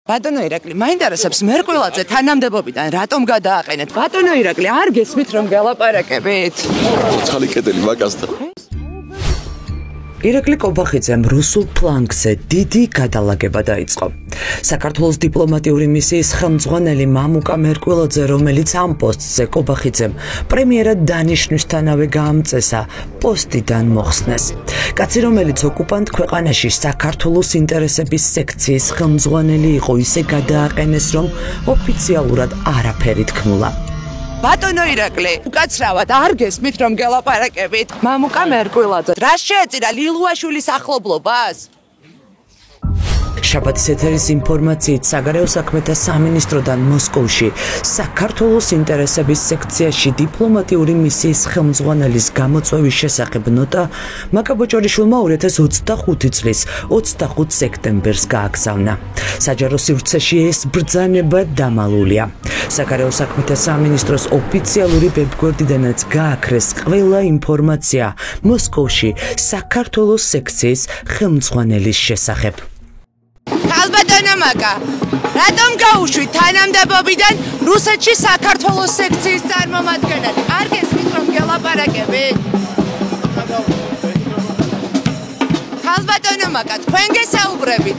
ბატონო ირაკლი, მაინტერესებს მერყვილაძე თანამდებობიდან რატომ გადააყენეთ? ბატონო ირაკლი, არ გესმით რომ გელაპარაკებით? ხალი კედელი მაგასთან. ირაკლი კობახიძემ რუსულ ფლანგზე დიდი გადალაგება დაიწყო. საქართველოს დიპლომატიური მისიის ხელმძღვანელი მამუკა მერყვილაძე, რომელიც ამ პოსტზე კობახიძემ პრემიერად დანიშნვისთანავე გაამწესა, პოსტიდან მოხსნეს. კაცი, რომელიც ოკუპანტ ქვეყანაში საქართველოს ინტერესების სექციის ხელმძღვანელი იყო, ისე გადააყენეს, რომ ოფიციალურად არაფერი თქმულა. ბატონო ირაკლი, უკაცრავად არ გესმით რომ გელაპარაკებით? მამუკა მერყვილაძე, რა შეეწირა ლილუაშვილის ახლობლობას? შაბათის ეთერის ინფორმაციით საგარეო საქმეთა სამინისტროდან მოსკოვში საქართველოს ინტერესების სექციაში დიპლომატიური მისიის ხელმძღვანელის გამოწვევის შესახებ ნოტა მაკა ბოჭორიშვილმა 2025 წლის 25 სექტემბერს გააგზავნა. საჯარო სივრცეში ეს ბრძანება დამალულია. საგარეო საქმეთა სამინისტროს ოფიციალური ვებგვერდიდანაც გააქრეს ყველა ინფორმაცია მოსკოვში საქართველოს სექციის ხელმძღვანელის შესახებ. ალბათანა მაკა, რატომ გაუშვით თანამდებობიდან რუსეთში საქართველოს სექციის წარმომადგენელი? არ გესმით რომ გელაპარაკებით? ალბათანა მაკა, თქვენ გესაუბრებით?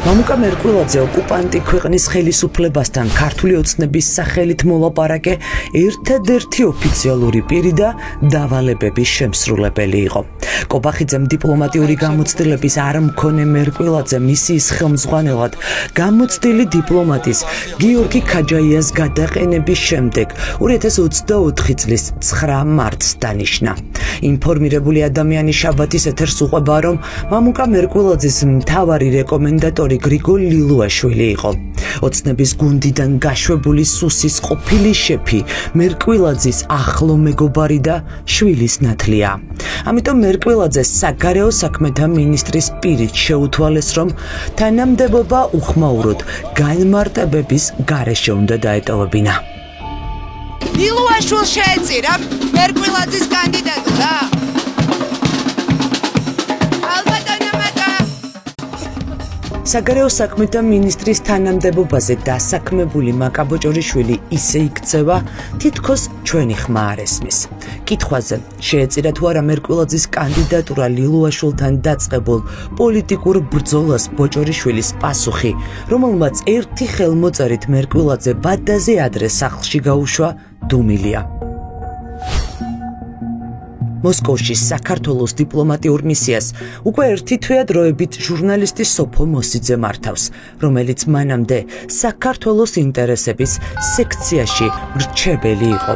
მამუკა მერყვილაძე ოკუპანტი ქვეყნის ხელისუფლებასთან ქართული ოცნების სახელით მოლაპარაკე ერთადერთი ოფიციალური პირი და დავალებების შემსრულებელი იყო. კობახიძემ დიპლომატიური გამოცდილების არ მქონე მერყვილაძე მისიის ხელმძღვანელად გამოცდილი დიპლომატის გიორგი ქაჯაიას გადაყენების შემდეგ 2024 წლის 9 მარტს დანიშნა. ინფორმირებული ადამიანი შაბათის ეთერს უყვება, რომ მამუკა მერყვილაძის მთავარი რეკომენდატორი გრიგოლ ლილუაშვილი იყო. ოცნების გუნდიდან გაშვებული სუსის ყოფილი შეფი მერყვილაძის ახლო მეგობარი და შვილის ნათლია. ამიტომ მერყვილაძე საგარეო საქმეთა მინისტრის პირით შეუთვალეს, რომ თანამდებობა უხმაუროდ განმარტებების გარეშე უნდა დაეტოვებინა. ლილუაშვილს შეეწირა მერყვილაძის კანდიდატურა? საგარეო საქმეთა მინისტრის თანამდებობაზე დასაქმებული მაკა ბოჭორიშვილი ისე იქცევა, თითქოს ჩვენი ხმა არ ესმის. კითხვაზე შეეწირა თუ არა მერყვილაძის კანდიდატურა ლილუაშვილთან დაწყებულ პოლიტიკურ ბრძოლას ბოჭორიშვილის პასუხი, რომელმაც ერთი ხელმოწერით მერყვილაძე ბადაზე ადრე სახლში გაუშვა, დუმილია. მოსკოვში საქართველოს დიპლომატიურ მისიას უკვე ერთი თვეა დროებით ჟურნალისტი სოფო მოსიძე მართავს, რომელიც მანამდე საქართველოს ინტერესების სექციაში მრჩეველი იყო.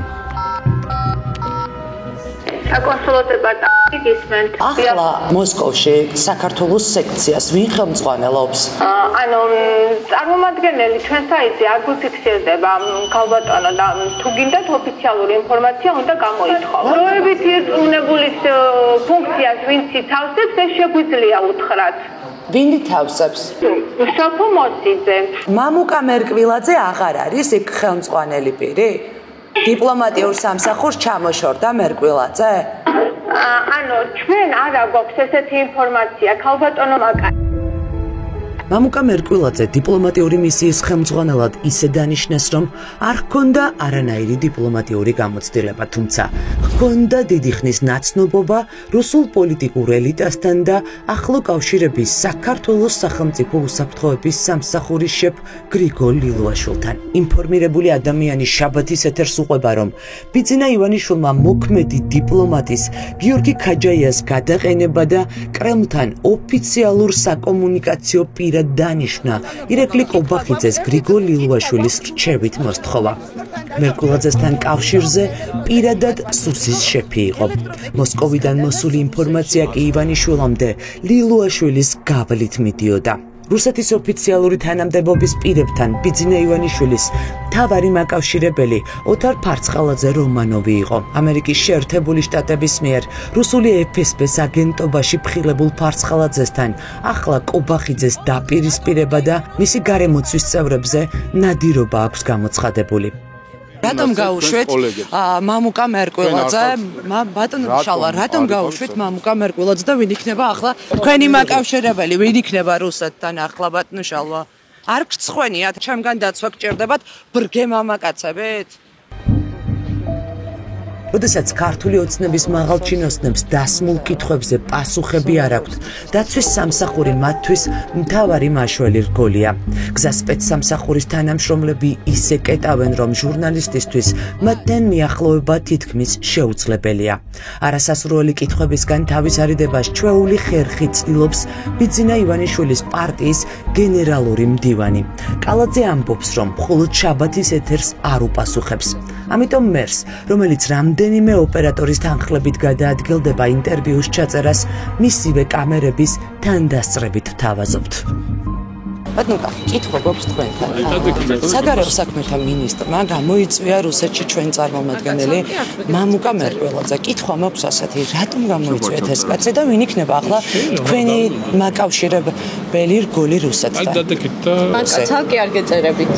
საკონსულო დეპარტამენტი გისმენთ. ახლა მოსკოვში საქართველოს სექციას ვინ ხელმძღვანელობს? ანუ წარმომადგენელი ჩვენ საიტზე არ გიფიქსირდება, ქალბატონო, და თუ გინდათ ოფიციალური ინფორმაცია უნდა გამოითხოვო. დროებით ირწმუნებულის ფუნქციას ვინც ითავსებს, ეს შეგვიძლია უთხრათ. ვინ ითავსებს? სოფო მოსიძე. მამუკა მერყვილაძე აღარ არის იქ ხელმძღვანელი პირი? დიპლომატიურ სამსახურს ჩამოშორდა მერყვილაძე? ანუ ჩვენ არ აგვაქვს ესეთი ინფორმაცია, ქალბატონო მაკა. მამუკა მერყვილაძე დიპლომატიური მისიის ხელმძღვანელად ისე დანიშნეს, რომ არ ჰქონდა არანაირი დიპლომატიური გამოცდილება, თუმცა ჰქონდა დიდი ხნის ნაცნობობა რუსულ პოლიტიკურ ელიტასთან და ახლო კავშირების საქართველოს სახელმწიფო უსაფრთხოების სამსახურის შეფ გრიგოლ ლილუაშვილთან. ინფორმირებული ადამიანი შაბათის ეთერს უყვება, რომ ბიძინა ივანიშვილმა მოქმედი დიპლომატის გიორგი ქაჯაიას გადაყენება და კრემლთან ოფიციალურ საკომუნიკაციო პირად დანიშნა ირაკლი კობახიძეს გრიგოლ ლილუაშვილის რჩევით მოსთხოვა. მერყვილაძესთან კავშირზე პირადად სუსის შეფი იყო. მოსკოვიდან მოსული ინფორმაცია კი ივანიშვილამდე ლილუაშვილის გავლით მიდიოდა. რუსეთის ოფიციალური თანამდებობის პირებთან ბიძინა ივანიშვილის მთავარი მაკავშირებელი ოთარ ფარცხალაძე რომანოვი იყო. ამერიკის შეერთებული შტატების მიერ რუსული FSB-ს აგენტობაში ფხილებულ ფარცხალაძესთან ახლა კობახიძეს დაპირისპირება და მისი გარემოცვის წევრებზე ნადირობა აქვს გამოცხადებული. რატომ გაუშვით მამუკა მერკვილაძე? ბატონო შალა, რატომ გაუშვით მამუკა მერკვილაძე და ვინ იქნება ახლა თქვენი მაკავშირებელი? ვინ იქნება რუსეთთან ახლა ბატონო შალვა? არ გწხვენიათ, ჩემგან დაცვა გჭირდებათ ბრგე მამაკაცებით? როდესაც ქართული ოცნების მაღალ ჩინოსნებს დასმულ კითხვებზე პასუხები არ აქვთ, დაცვის სამსახური მათთვის მთავარი მაშველი რგოლია. გზა სპეცსამსახურის თანამშრომლები ისე კეტავენ, რომ ჟურნალისტისთვის მათთან მიახლოვება თითქმის შეუძლებელია. არასასრული კითხვებისგან თავის არიდებას ჩვეული ხერხი ცდილობს ბიძინა ივანიშვილის პარტიის გენერალური მდივანი. კალაძე ამბობს, რომ მხოლოდ შაბათის ეთერს არ უპასუხებს. ამიტომ მერს, რომელიც რამდენიმე ოპერატორის თანხლებით გადაადგილდება ინტერვიუს ჩაწერას, მისივე კამერების თანდასწრებით თავაზობთ. ბატონო, კითხვა გვაქვს თქვენთან. საგარეო საქმეთა მინისტრმა გამოიწვია რუსეთში ჩვენ წარმომადგენელი მამუკა მერკვილაძე. კითხვა მაქვს ასეთი, რატომ გამოიწვიეთ ეს კაცი და ვინ იქნება ახლა თქვენი მაკავშირებელი რგოლი რუსეთთან? ცალკე არ გეწერებით.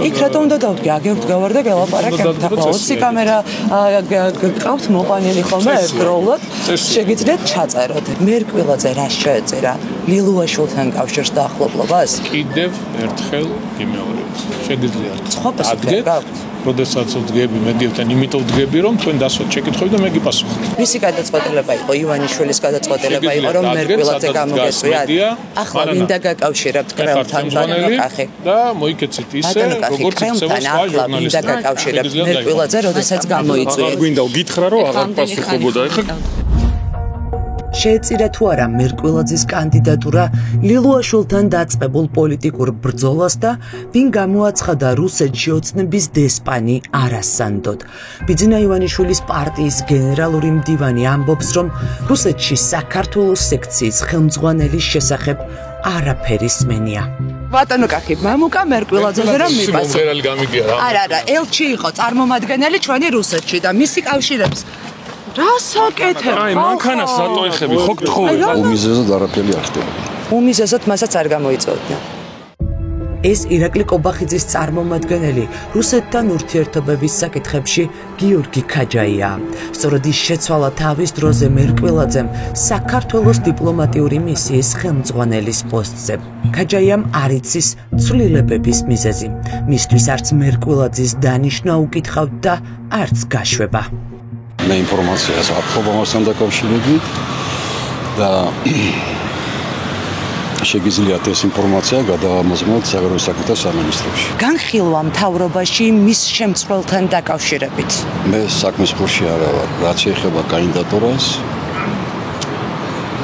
იქ რატომ უნდა დავდგე? აგებთ გავარ და გელაპარაკებთ. ახლა 20 კამერა გყავთ მოყვანილი ხოლმე ერთდროულად. შეგიძლიათ ჩაწეროთ. მერკვილაძე რა შეეწერა ლილუაშვილთან კავშირს და ახლობლობას? კიდევ ერთხელ გიმეორებთ. შეგიძლიათ. სხვა პასუხი გაქვთ? როდესაც ვდგები მედიასთან, იმიტომ ვდგები, რომ თქვენ დასვათ შეკითხვები და მე გიპასუხოთ. მისი გადაწყვეტილება იყო, ივანიშვილის გადაწყვეტილება იყო, რომ მერკვილაძე გამოგეწვიათ. ახლა მინდა გაკავშირებთ კრემლთან ბატონო და მოიქეცეთ ისე, როგორც იწევა სხვა ჟურნალისტები. მინდა გაკავშირებთ მერკვილაძე, როდესაც გამოიწვიეთ. გვინდა გითხრა, რომ აღარ პასუხობოდა. ეხლა შეეწირა თუ არა მერკვილაძის კანდიდატურა ლილუაშვილთან დაწყებულ პოლიტიკურ ბრძოლას და ვინ გამოაცხადა რუსეთში ოცნების დესპანი არასანდოდ. ბიძინა ივანიშვილის პარტიის გენერალური მდივანი ამბობს, რომ რუსეთში საქართველოს სექციის ხელმძღვანელის შესახებ არაფერი სმენია. ბატონო კახი, მამუკა მერკვილაძეზე რომ მიპასუხე. არა, ელჩი იყო წარმომადგენელი ჩვენი რუსეთში და მისი კავშირებს რასაკეთებ? აი, მანქანას რატო ეხები? ხო გთხოვე. უმიზეზად არაფერი არ ხდება. უმიზეზად მასაც არ გამოიწოდნა. ეს ირაკლი კობახიძის წარმომადგენელი რუსეთთან ურთიერთობების საკითხებში გიორგი ქაჯაია. სწორედ ის შეცვალა თავის დროზე მერკვილაძემ საქართველოს დიპლომატიური მისიის ხელმძღვანელის პოსტზე. ქაჯაიამ არ იცის ცვლილებების მიზეზი. მისთვის არც მერკვილაძის დანიშვნა უკითხავთ და არც გაშვება. მე ინფორმაციას არ ხობამასთან დაკავშირებით და შეგიძლიათ ეს ინფორმაცია გადაამოწმოთ საგარეო საქმეთა სამინისტროში. განხილვა მთავრობაში მის შემცველთან დაკავშირებით. მე საქმის ხურში არა ვარ. რაც შეეხება კანდიდატურას,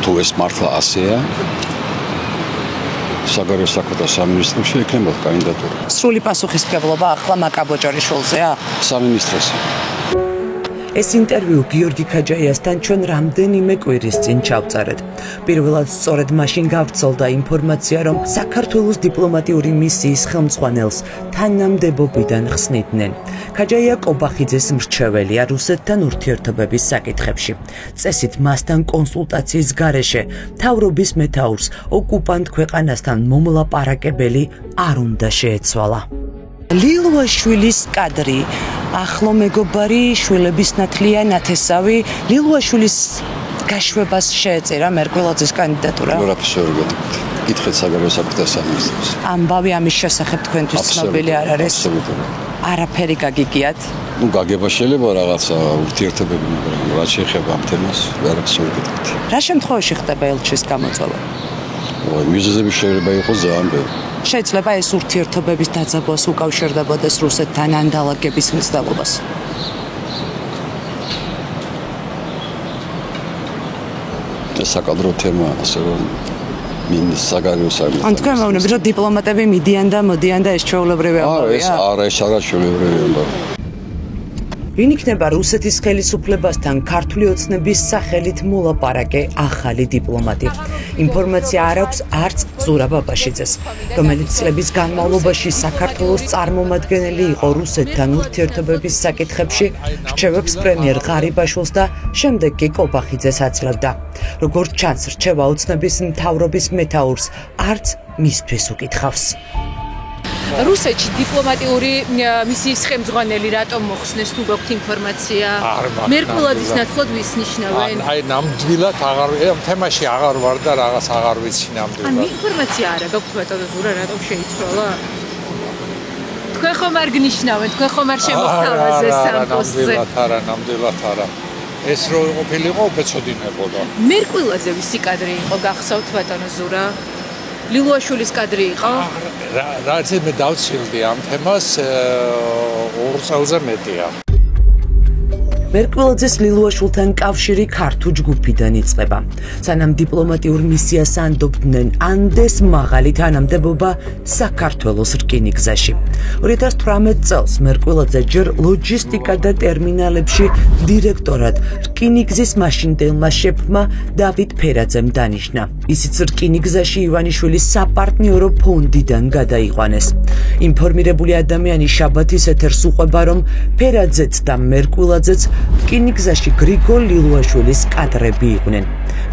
თუ ეს მართლა ასეა, საგარეო საქმეთა სამინისტროში ექნება კანდიდატურა. სრული პასუხისმგებლობა ახლა მაკაბოჭარიშვილზეა? სამინისტროსი. ეს ინტერვიუ გიორგი ქაჯაიასთან ჩვენ რამდენიმე კვირის წინ ჩავწერეთ. პირველად სწორედ მაშინ გავრცელდა ინფორმაცია, რომ საქართველოს დიპლომატიური მისიის ხელმძღვანელს თანამდებობიდან ხსნიდნენ. ქაჯაია კობახიძეს მრჩეველია რუსეთთან ურთიერთობების საკითხებში. წესით მასთან კონსულტაციის გარეშე მთავრობის მეთაურს ოკუპანტ ქვეყანასთან მომლაპარაკებელი არ უნდა შეეცვალა. ლილუაშვილის კადრი, ახლო მეგობარი, შვილების ნათლია, ნათესავი, ლილუაშვილის გაშვებას შეეწერა მერკვილაძის კანდიდატურა. რაფერს ვერ გეტყვით. კითხეთ საგარეო საქმეთა სამინისტროს. ამბავი ამის შესახებ თქვენთვის ცნობილი არ არის? აბსოლუტურად. არაფერი გაგიგიათ? ნუ გაგება შეიძლება რაღაცა ურთიერთობები, მაგრამ რაც შეეხება ამ თემას, ვერაფერს ვერ გეტყვით. რა შემთხვევაში ხდება ელჩის გამოწვევა? მიზეზები შეიძლება იყოს ძალიან ბევრი. შეიძლება ეს ურთიერთობების დაძაბვას უკავშირდებოდეს რუსეთთან ან დალაგების მცდელობას. ეს საკადრო თემა, ასე რომ საგარეო სამინისტრო. ან თქვენ მეუბნებით, რომ დიპლომატები მიდიან და მოდიან და ეს ჩვეულებრივი ამბავია? არა, ეს არა ჩვეულებრივი ამბავი. ვინ იქნება რუსეთის ხელისუფლებასთან ქართული ოცნების სახელით მოლაპარაკე ახალი დიპლომატი? ინფორმაცია არ აქვს არც ზურაბ აბაშიძეს, რომელიც წლების განმავლობაში საქართველოს წარმომადგენელი იყო რუსეთთან ურთიერთობების საკითხებში, რჩევებს პრემიერ ღარიბაშვილს და შემდეგ კი კობახიძეს აძლევდა. როგორც ჩანს, რჩევა ოცნების მთავრობის მეთაურს არც მისთვის უკითხავს. რუსეთში დიპლომატიური მისიის ხელმძღვანელი რატომ მოხსნეს თუ გაქვთ ინფორმაცია? მერკულაძის ნაცვლად ვის ნიშნავენ? აი ნამდვილად ამ თემაში აღარ ვარ და რაღაც აღარ ვიცი ნამდვილად. ინფორმაცია არა გაქვთ ბატონო ზურა რატომ შეიცვალა? თქვენ ხომ არ გნიშნავენ, თქვენ ხომ არ შემოგთავაზე სამ პოსტზე? ნამდვილად არა. ეს რო ყოფილიყო, უცოდინებოდა. მერკულაძე ვისი კადრი იყო გახსოვთ ბატონო ზურა? ლილუაშვილის კადრი იყო? რაც მე დავცილდი ამ თემას 2 წელზე მეტია. მერკულაძეს ლილუაშვილთან კავშირი ქართულ ჯგუფიდან იწყება. სანამ დიპლომატიურ მისიას ანდობდნენ ანდეს მაღალი თანამდებობა საქართველოს რკინიგზაში. 2018 წელს მერკულაძე ჯერ ლოჯისტიკა და ტერმინალებში დირექტორად რკინიგზის მაშინდელმა შეფმა დავით ფერაძემ დანიშნა. ისიც რკინიგზაში ივანიშვილის საპარტნიორო ფონდიდან გადაიყვანეს. ინფორმირებული ადამიანი შაბათის ეთერს უყვება, რომ ფერაძეც და მერკულაძეც რკინიგზაში გრიგოლ ლილუაშვილის კადრები იყვნენ.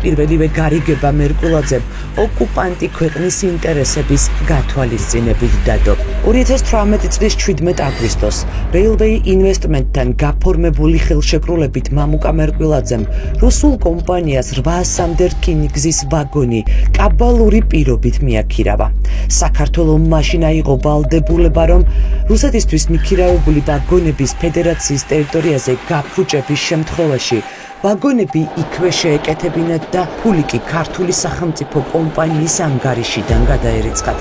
პირველივე გარიგება მერკულაძემ ოკუპანტი ქვეყნის ინტერესების გათვალისწინებით დადო. 2018 წლის 17 აგვისტოს Railway Investment-თან გაფორმებული ხელშეკრულებით მამუკა მერკულაძემ რუსულ კომპანიას 800-მდე რკინიგზის ვაგონი კაბალური პირობით მიაქირავა. საქართველოს მაშინ აიღო ვალდებულება, რომ რუსეთისთვის მიქირავებული ვაგონების ფედერაციის ტერიტორიაზე გაფუჭების შემთხვევაში ვაგონები იქვე შეეკეთებინათ და ფული კი ქართული სახელმწიფო კომპანიის ანგარიშიდან გადაერიცხათ.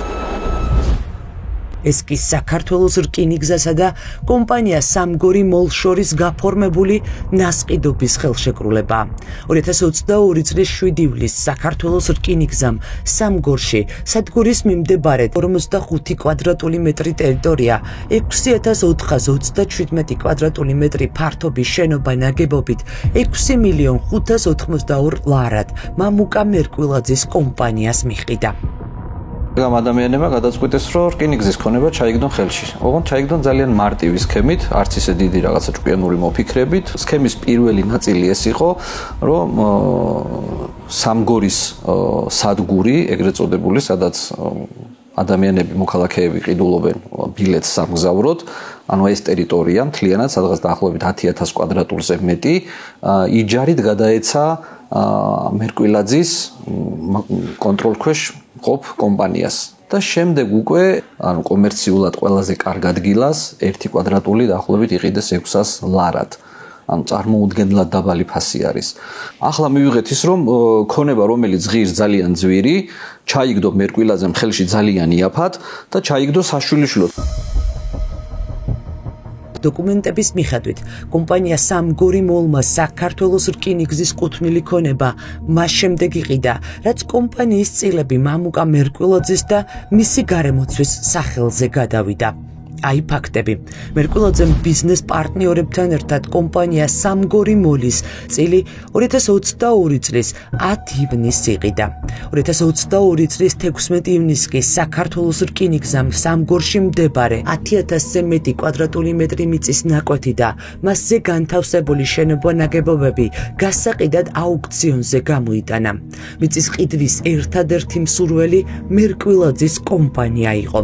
ეს კი საქართველოს რკინიგზასა და კომპანია სამგორი მოლ შორის გაფორმებული ნასყიდობის ხელშეკრულებაა. 2022 წლის 7 ივლისს საქართველოს რკინიგზამ სამგორში სადგურის მიმდებარედ 45 კვადრატული მეტრი ტერიტორია 6427 კვადრატული მეტრი ფართობის შენობა ნაგებობით 6.582 ლარად მამუკა მერკულაძის კომპანიას მიჰყიდა. ამ ადამიანებმა გადაწყვიტეს, რომ რკინიგზის ქონება ჩაიგდონ ხელში. ოღონდ ჩაიგდონ ძალიან მარტივი სქემით, არც ისე დიდი რაღაცა ჭკვიანური მოფიქრებით. სქემის პირველი ნაწილი ეს იყო, რომ სამგორის სადგური, ეგრეთ წოდებული, სადაც ადამიანები, მოქალაქეები ყიდულობენ ბილეთს სამგზავროდ, ანუ ეს ტერიტორია მთლიანად სადღაც დაახლოებით 10,000 კვადრატულზე მეტი იჯარით გადაეცა მერკულაძის კონტროლქვეშ ყოფ კომპანიას და შემდეგ უკვე ანუ კომერციულად ყველაზე კარგ ადგილას 1 კვადრატული დაახლოებით იყიდეს 600 ლარად. ანუ წარმოუდგენლად დაბალი ფასი არის. ახლა მივიღეთ ის, რომ ქონება, რომელიც ღირს ძალიან ძვირი, ჩაიგდო მერკულაძემ ხელში ძალიან იაფად და ჩაიგდო საშვილიშვილოდ. დოკუმენტების მიხედვით, კომპანია სამგორი მოლმა საქართველოს რკინიგზის კუთვნილი ქონება მას შემდეგ იყიდა, რაც კომპანიის წილები მამუკა მერკულაძის და მისი გარემოცვის სახელზე გადავიდა. აი ფაქტები. მერკულაძემ ბიზნეს პარტნიორებთან ერთად კომპანია სამგორი მოლის წილი 2022 წლის 10 ივნისს იყიდა. 2022 წლის 16 ივნისს კი საქართველოს რკინიგზამ სამგორში მდებარე 10,000-ზე მეტი კვადრატული მეტრი მიწის ნაკვეთი და მასზე განთავსებული შენობა ნაგებობები გასაყიდად აუქციონზე გამოიტანა. მიწის ყიდვის ერთადერთი მსურველი მერკულაძის კომპანია იყო.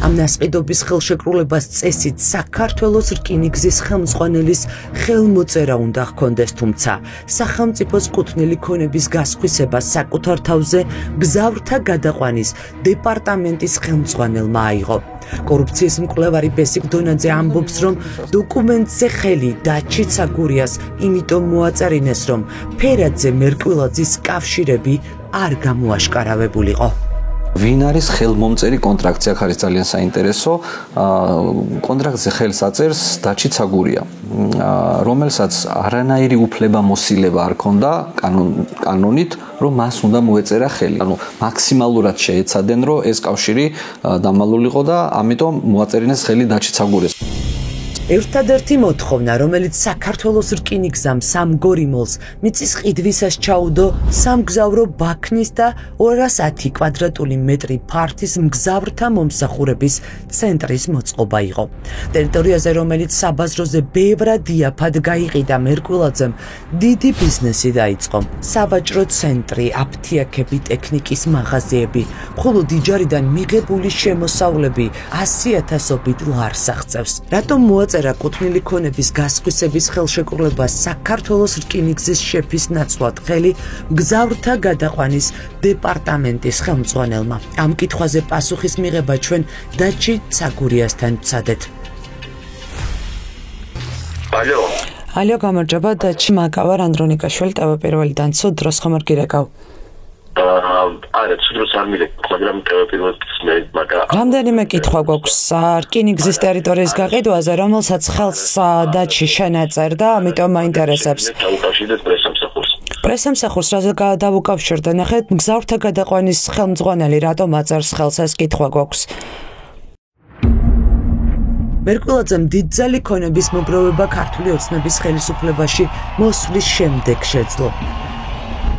ამ ნასყიდობის ხელშეკრულებას წესით საქართველოს რკინიგზის ხელმძღვანელის ხელმოწერა უნდა ჰქონდეს, თუმცა სახელმწიფოს კუთვნილი ქონების გასხვისება საკუთარ თავზე გზავრთა გადაყვანის დეპარტამენტის ხელმძღვანელმა აიღო. კორუფციის მკვლევარი ბესიკ დონაძე ამბობს, რომ დოკუმენტზე ხელი დაჩი ცაგურიას იმიტომ მოაწარინეს, რომ ფერაძე მერკულაძის კავშირები არ გამოაშკარავებულიყო. ვინ არის ხელმომწერი კონტრაქტზე? აქ არის ძალიან საინტერესო. კონტრაქტზე ხელს აწერს დაჩი ცაგურია, რომელსაც არანაირი უფლებამოსილება არ ჰქონდა კანონით, რომ მას უნდა მოეწერა ხელი. ანუ მაქსიმალურად შეეცადენ, რომ ეს კავშირი დამალულიყო და ამიტომ მოაწერინეს ხელი დაჩი ცაგურიას. ერთადერთი მოთხოვნა, რომელიც საქართველოს რკინიგზამ სამგორიმოლს მიწის ყიდვისას ჩაუდო, სამგზავრო ბაქნის და 210 კვადრატული მეტრი ფართის მგზავრთა მომსახურების ცენტრის მოწყობა იყო. ტერიტორიაზე, რომელიც საბაზროზე ბევრად იაფად გაიყიდა მერკვილაძემ, დიდი ბიზნესი დაიწყო. სავაჭრო ცენტრი, აფთიაქები, ტექნიკის მაღაზიები, მხოლოდ იჯარიდან მიღებული შემოსავლები 100,000-ობით ლარს აღწევს. რატომ მოაწერა კუთვნილი ქონების გასხვისების ხელშეკრულება საქართველოს რკინიგზის შეფის ნაცვლად ხელი მგზავრთა გადაყვანის დეპარტამენტის ხელმძღვანელმა? ამ კითხვაზე პასუხის მიღება ჩვენ დაჩი ცაგურიასთან ვცადეთ. ალო, გამარჯობა, დაჩი მაკავარ ანდრონიკაშვილი, ტელეპირველიდან. ცუდ დროს ხომ არ გირეკავ? არა, ცუდ დროს არ მივიდე, მაგრამ ტელეპირველით მე მაგა. რამდენიმე კითხვა გვაქვს რკინიგზის ტერიტორიის გაყიდვაზე, რომელსაც ხელს დაჩი შენ აწერდა, ამიტომ მაინტერესებს. დავუკავშირდეთ პრესამსახურს. პრესამსახურს რაზე დავუკავშირდა? ნახეთ, მგზავრთა გადაყვანის ხელმძღვანელი რატომ აწერს ხელს, ეს კითხვა გვაქვს. მერკვილაძემ დიდძალი ქონების მოგროვება ქართული ოცნების ხელისუფლებაში მოსვლის შემდეგ შეძლო.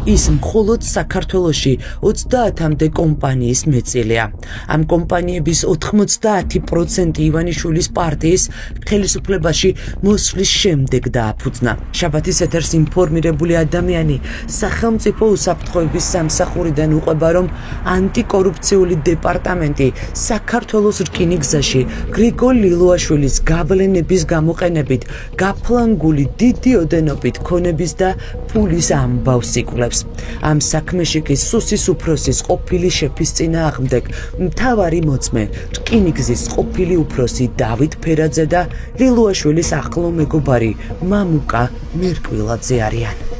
ის მხოლოდ საქართველოში 30-მდე კომპანიის მეწილია. ამ კომპანიების 90% ივანიშვილის პარტიის ხელისუფლებაში მოსვლის შემდეგ დააფუძნა. შაბათის ეთერს ინფორმირებული ადამიანი სახელმწიფო უსაფრთხოების სამსახურიდან უყვება, რომ ანტიკორუფციული დეპარტამენტი საქართველოს რკინიგზაში გრიგოლ ლილუაშვილის გავლენების გამოყენებით გაფლანგული დიდი ოდენობით ქონების და ფულის ამბავს იკვლევს. ამ საქმეში კი სუსის უფროსის ყოფილი შეფის წინააღმდეგ მთავარი მოწმე რკინიგზის ყოფილი უფროსი დავით ფერაძე და ლილუაშვილის ახლო მეგობარი მამუკა მერკვილაძე არიან.